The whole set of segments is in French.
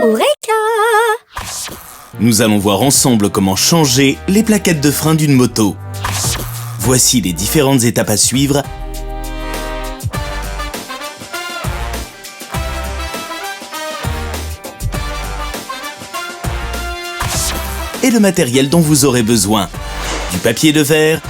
Eureka! Nous allons voir ensemble comment changer les plaquettes de frein d'une moto. Voici les différentes étapes à suivre. Et le matériel dont vous aurez besoin. Du papier de verre,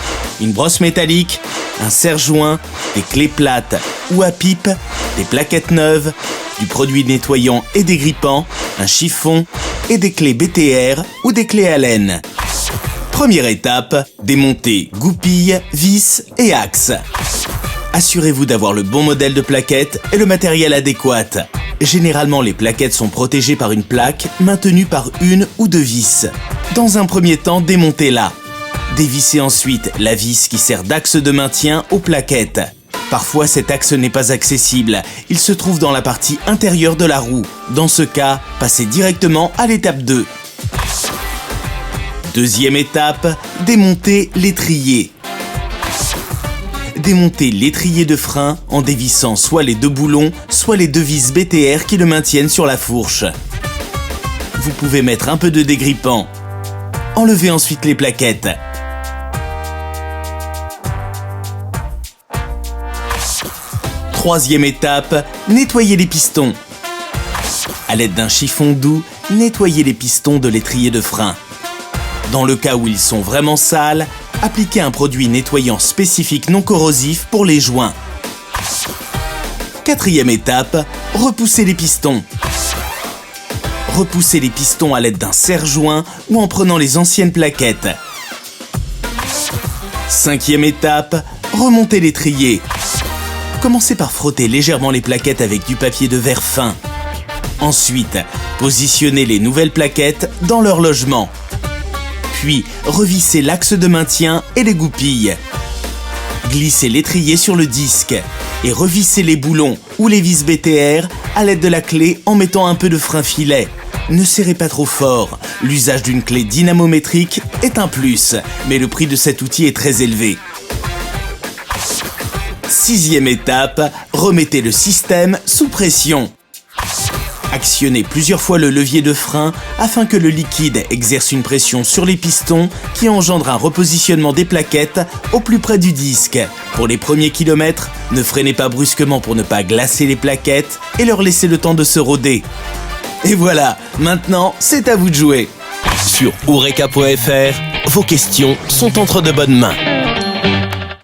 une brosse métallique, un serre-joint, des clés plates ou à pipe, des plaquettes neuves, du produit nettoyant et dégrippant, un chiffon et des clés BTR ou des clés Allen. Première étape, démonter goupilles, vis et axes. Assurez-vous d'avoir le bon modèle de plaquette et le matériel adéquat. Généralement, les plaquettes sont protégées par une plaque maintenue par une ou deux vis. Dans un premier temps, démontez-la. Dévissez ensuite la vis qui sert d'axe de maintien aux plaquettes. Parfois, cet axe n'est pas accessible. Il se trouve dans la partie intérieure de la roue. Dans ce cas, passez directement à l'étape 2. Deuxième étape, démonter l'étrier. Démontez l'étrier de frein en dévissant soit les deux boulons, soit les deux vis BTR qui le maintiennent sur la fourche. Vous pouvez mettre un peu de dégrippant. Enlevez ensuite les plaquettes. Troisième étape, nettoyez les pistons. À l'aide d'un chiffon doux, nettoyez les pistons de l'étrier de frein. Dans le cas où ils sont vraiment sales, appliquez un produit nettoyant spécifique non corrosif pour les joints. Quatrième étape, repoussez les pistons. Repoussez les pistons à l'aide d'un serre-joint ou en prenant les anciennes plaquettes. Cinquième étape, remontez l'étrier. Commencez par frotter légèrement les plaquettes avec du papier de verre fin. Ensuite, positionnez les nouvelles plaquettes dans leur logement. Puis, revissez l'axe de maintien et les goupilles. Glissez l'étrier sur le disque et revissez les boulons ou les vis BTR à l'aide de la clé en mettant un peu de frein filet. Ne serrez pas trop fort. L'usage d'une clé dynamométrique est un plus, mais le prix de cet outil est très élevé. Sixième étape, remettez le système sous pression. Actionnez plusieurs fois le levier de frein afin que le liquide exerce une pression sur les pistons qui engendre un repositionnement des plaquettes au plus près du disque. Pour les premiers kilomètres, ne freinez pas brusquement pour ne pas glacer les plaquettes et leur laisser le temps de se roder. Et voilà, maintenant c'est à vous de jouer. Sur Eureka.fr, vos questions sont entre de bonnes mains.